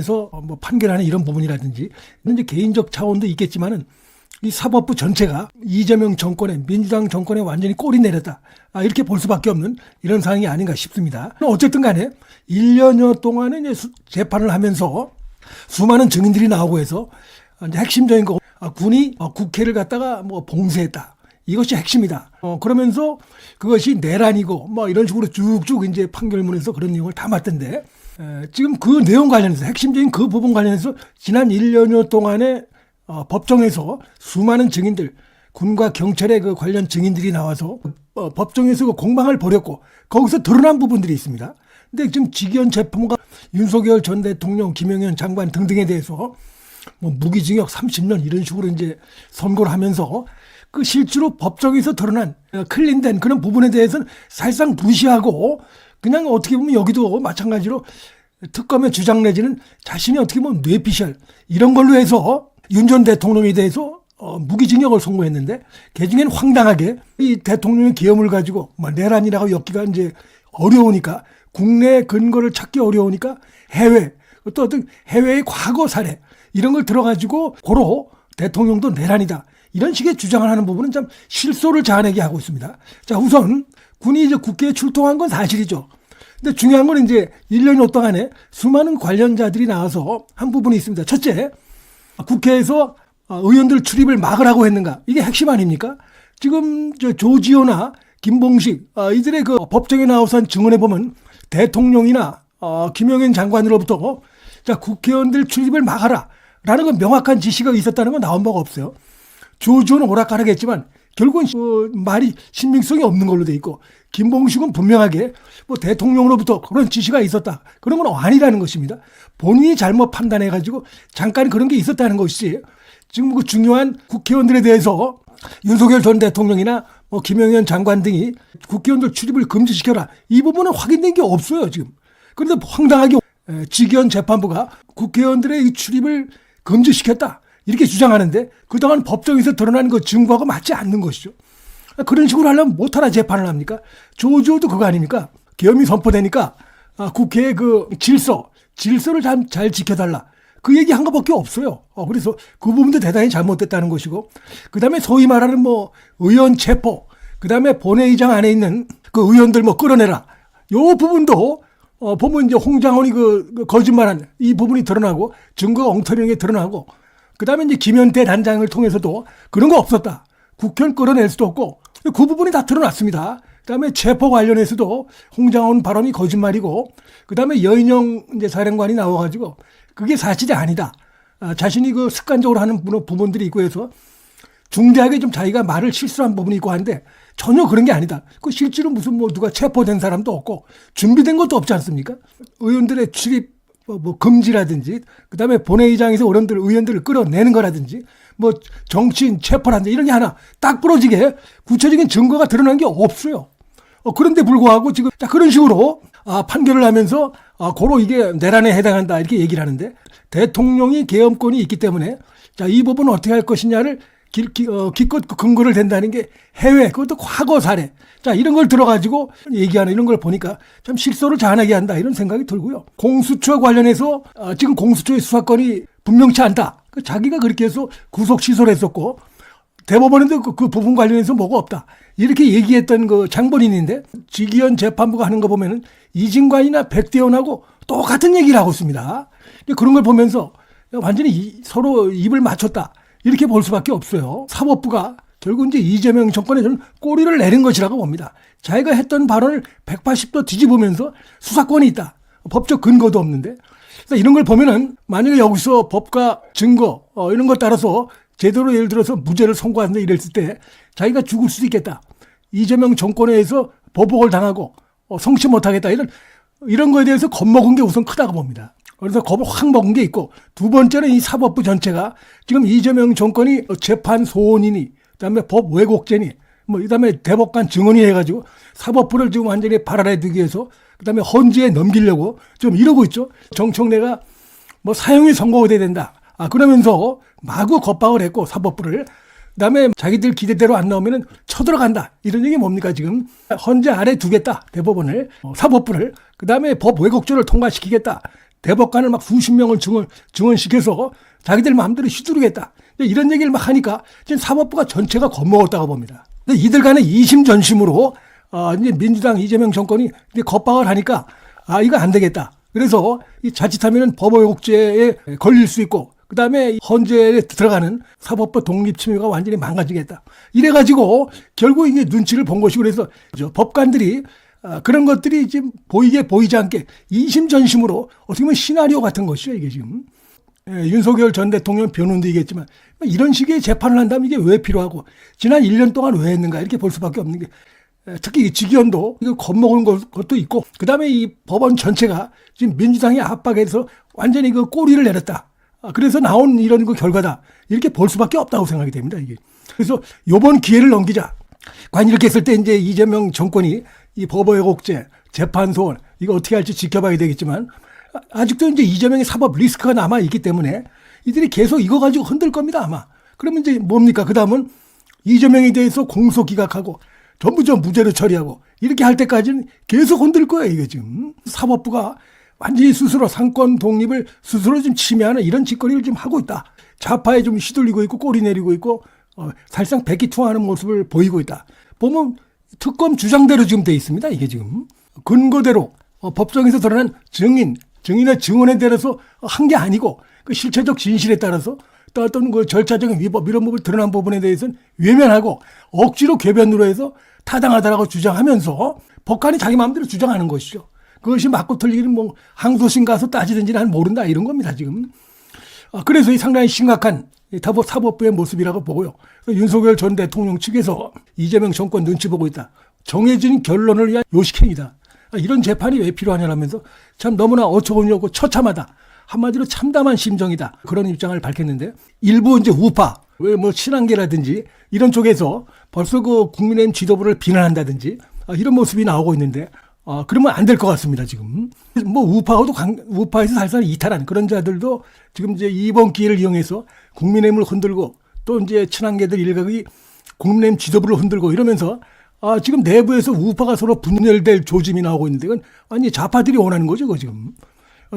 그래서 뭐 판결하는 이런 부분이라든지 이제 개인적 차원도 있겠지만은 이 사법부 전체가 이재명 정권에 민주당 정권에 완전히 꼴이 내렸다. 이렇게 볼 수밖에 없는 이런 상황이 아닌가 싶습니다. 어쨌든 간에 1년여 동안에 이제 재판을 하면서 수많은 증인들이 나오고 해서 이제 핵심적인 거 군이 국회를 갖다가 뭐 봉쇄했다. 이것이 핵심이다. 그러면서 그것이 내란이고 뭐 이런 식으로 쭉쭉 이제 판결문에서 그런 내용을 담았던데 지금 그 내용 관련해서 핵심적인 그 부분 관련해서 지난 1년여 동안에 법정에서 수많은 증인들, 군과 경찰의 그 관련 증인들이 나와서 법정에서 그 공방을 벌였고 거기서 드러난 부분들이 있습니다. 근데 지금 직위원 재판부가 윤석열 전 대통령, 김영현 장관 등등에 대해서 뭐 무기징역 30년 이런 식으로 이제 선고를 하면서 그 실제로 법정에서 드러난 클린된 그런 부분에 대해서는 사실상 무시하고 그냥 어떻게 보면 여기도 마찬가지로 특검의 주장 내지는 자신이 어떻게 보면 뇌피셜 이런 걸로 해서 윤 전 대통령에 대해서 무기징역을 선고했는데 개중에는 황당하게 이 대통령의 계엄을 가지고 뭐 내란이라고 엮기가 이제 어려우니까 국내 근거를 찾기 어려우니까 해외 또 어떤 해외의 과거 사례 이런 걸 들어가지고 고로 대통령도 내란이다. 이런 식의 주장을 하는 부분은 참 실소를 자아내게 하고 있습니다. 자, 우선 군이 이제 국회에 출동한 건 사실이죠. 근데 중요한 건 이제 1년여 동안에 수많은 관련자들이 나와서 한 부분이 있습니다. 첫째, 국회에서 의원들 출입을 막으라고 했는가? 이게 핵심 아닙니까? 지금 조지호나 김봉식 이들의 그 법정에 나와서 증언해 보면 대통령이나 김영현 장관으로부터 자 국회의원들 출입을 막아라 라는 건 명확한 지시가 있었다는 건 나온 바가 없어요. 조지호는 오락가락했지만 결국은 말이 신빙성이 없는 걸로 돼 있고 김봉식은 분명하게 뭐 대통령으로부터 그런 지시가 있었다. 그런 건 아니라는 것입니다. 본인이 잘못 판단해가지고 잠깐 그런 게 있었다는 것이지 지금 그 중요한 국회의원들에 대해서 윤석열 전 대통령이나 뭐 김영현 장관 등이 국회의원들 출입을 금지시켜라. 이 부분은 확인된 게 없어요, 지금. 그런데 황당하게 직위원 재판부가 국회의원들의 출입을 금지시켰다. 이렇게 주장하는데 그동안 법정에서 드러난 그 증거하고 맞지 않는 것이죠. 그런 식으로 하려면 못하나 재판을 합니까? 조지호도 그거 아닙니까? 계엄이 선포되니까 국회의 그 질서를 잘 지켜달라. 그 얘기 한 것밖에 없어요. 그래서 그 부분도 대단히 잘못됐다는 것이고 그 다음에 소위 말하는 뭐 의원 체포 그 다음에 본회의장 안에 있는 그 의원들 뭐 끌어내라. 요 부분도 보면 이제 홍장원이 그 거짓말한 이 부분이 드러나고 증거가 엉터리게 드러나고 그 다음에 이제 김현태 단장을 통해서도 그런 거 없었다. 국회의원 끌어낼 수도 없고 그 부분이 다 드러났습니다. 그 다음에 체포 관련해서도 홍장원 발언이 거짓말이고 그 다음에 여인영 이제 사령관이 나와가지고 그게 사실이 아니다. 자신이 그 습관적으로 하는 부분들이 있고 해서 중대하게 좀 자기가 말을 실수한 부분이 있고 한데 전혀 그런 게 아니다. 그 실제로 무슨 뭐 누가 체포된 사람도 없고 준비된 것도 없지 않습니까? 의원들의 출입 뭐 금지라든지 그다음에 본회의장에서 의원들을 끌어내는 거라든지 뭐 정치인 체포라든지 이런 게 하나 딱 부러지게 구체적인 증거가 드러난 게 없어요. 그런데 불구하고 지금 그런 식으로 판결을 하면서 고로 이게 내란에 해당한다 이렇게 얘기를 하는데 대통령이 계엄권이 있기 때문에 자, 이 부분은 어떻게 할 것이냐를 기껏 근거를 댄다는 게 해외 그것도 과거 사례 자 이런 걸 들어가지고 얘기하는 이런 걸 보니까 참 실소를 자아내게 한다 이런 생각이 들고요. 공수처 관련해서 지금 공수처의 수사권이 분명치 않다. 자기가 그렇게 해서 구속 취소를 했었고 대법원에도 그 부분 관련해서 뭐가 없다. 이렇게 얘기했던 그 장본인인데 직위원 재판부가 하는 거 보면은 이진관이나 백대원하고 똑같은 얘기를 하고 있습니다. 그런 걸 보면서 완전히 서로 입을 맞췄다. 이렇게 볼 수밖에 없어요. 사법부가 결국 이제 이재명 정권에 저는 꼬리를 내린 것이라고 봅니다. 자기가 했던 발언을 180도 뒤집으면서 수사권이 있다. 법적 근거도 없는데. 그래서 이런 걸 보면은 만약에 여기서 법과 증거 이런 것 따라서 제대로 예를 들어서 무죄를 선고한다 이랬을 때 자기가 죽을 수도 있겠다. 이재명 정권에 의해서 보복을 당하고 성취 못하겠다. 이런 거에 대해서 겁먹은 게 우선 크다고 봅니다. 그래서 겁을 확 먹은 게 있고 두 번째는 이 사법부 전체가 지금 이재명 정권이 재판 소원이니 그다음에 법 왜곡죄니 뭐 그다음에 대법관 증언이 해가지고 사법부를 지금 완전히 발활해 두기 위해서 그다음에 헌지에 넘기려고 좀 이러고 있죠. 정청래가 뭐 사형이 선고가 돼야 된다. 그러면서 마구 겁박을 했고 사법부를 그다음에 자기들 기대대로 안 나오면은 쳐들어간다. 이런 얘기 뭡니까 지금 헌재 아래 두겠다. 대법원을 사법부를 그다음에 법 왜곡죄를 통과시키겠다. 대법관을 막 수십 명을 증언시켜서 자기들 마음대로 휘두르겠다. 이런 얘기를 막 하니까 지금 사법부가 전체가 겁먹었다고 봅니다. 이들 간의 이심 전심으로 이제 민주당 이재명 정권이 이제 겁박을 하니까 이거 안 되겠다. 그래서 이 자칫하면 법원국제에 걸릴 수 있고 그다음에 헌재에 들어가는 사법부 독립침해가 완전히 망가지겠다. 이래가지고 결국 이게 눈치를 본 것이고 그래서 법관들이 그런 것들이 지금 보이지 않게 이심전심으로 어떻게 보면 시나리오 같은 것이죠. 이게 지금 윤석열 전 대통령 변호인도 얘기했지만 이런 식의 재판을 한다면 이게 왜 필요하고 지난 1년 동안 왜 했는가 이렇게 볼 수밖에 없는 게 특히 직위원도 이거 겁먹은 것도 있고 그다음에 이 법원 전체가 지금 민주당의 압박에서 완전히 그 꼬리를 내렸다. 그래서 나온 이런 그 결과다. 이렇게 볼 수밖에 없다고 생각이 됩니다. 이게. 그래서 이번 기회를 넘기자. 과연 이렇게 했을 때 이제 이재명 정권이 이 법원국제 재판소 이거 어떻게 할지 지켜봐야 되겠지만 아직도 이제 이재명의 사법 리스크가 남아 있기 때문에 이들이 계속 이거 가지고 흔들 겁니다 아마. 그러면 이제 뭡니까? 그 다음은 이재명에 대해서 공소 기각하고 전부 무죄로 처리하고 이렇게 할 때까지는 계속 흔들 거예요. 이게 지금 사법부가 완전히 스스로 상권 독립을 스스로 좀 침해하는 이런 짓거리를 좀 하고 있다. 좌파에 좀 휘둘리고 있고 꼬리 내리고 있고 사실상 백기투하는 모습을 보이고 있다. 보면 특검 주장대로 지금 돼 있습니다. 이게 지금 근거대로 법정에서 드러난 증인의 증언에 대해서 한 게 아니고 그 실체적 진실에 따라서 또 어떤 그 절차적인 위법 이런 부분을 드러난 부분에 대해서는 외면하고 억지로 궤변으로 해서 타당하다라고 주장하면서 법관이 자기 마음대로 주장하는 것이죠. 그것이 맞고 틀리기는 뭐 항소심 가서 따지든지 난 모른다 이런 겁니다 지금. 그래서 이 상당히 심각한 사법부의 모습이라고 보고요. 윤석열 전 대통령 측에서 이재명 정권 눈치 보고 있다. 정해진 결론을 위한 요식행위다. 이런 재판이 왜 필요하냐면서 참 너무나 어처구니없고 처참하다. 한마디로 참담한 심정이다. 그런 입장을 밝혔는데 일부 이제 우파, 왜 뭐 친한계라든지 이런 쪽에서 벌써 그 국민의힘 지도부를 비난한다든지 이런 모습이 나오고 있는데 그러면 안 될 것 같습니다, 지금. 뭐 우파에서 살살 이탈한 그런 자들도 지금 이제 이번 기회를 이용해서 국민의힘을 흔들고 또 이제 친한계들 일각이 국민의힘 지도부를 흔들고 이러면서 지금 내부에서 우파가 서로 분열될 조짐이 나오고 있는데 그건 완전히 좌파들이 원하는 거죠, 그거 지금.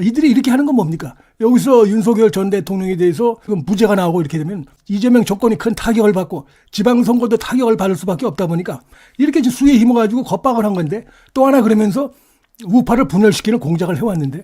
이들이 이렇게 하는 건 뭡니까? 여기서 윤석열 전 대통령에 대해서 무죄가 나오고 이렇게 되면 이재명 정권이 큰 타격을 받고 지방선거도 타격을 받을 수밖에 없다 보니까 이렇게 수에 힘어가지고 겁박을 한 건데 또 하나 그러면서 우파를 분열시키는 공작을 해왔는데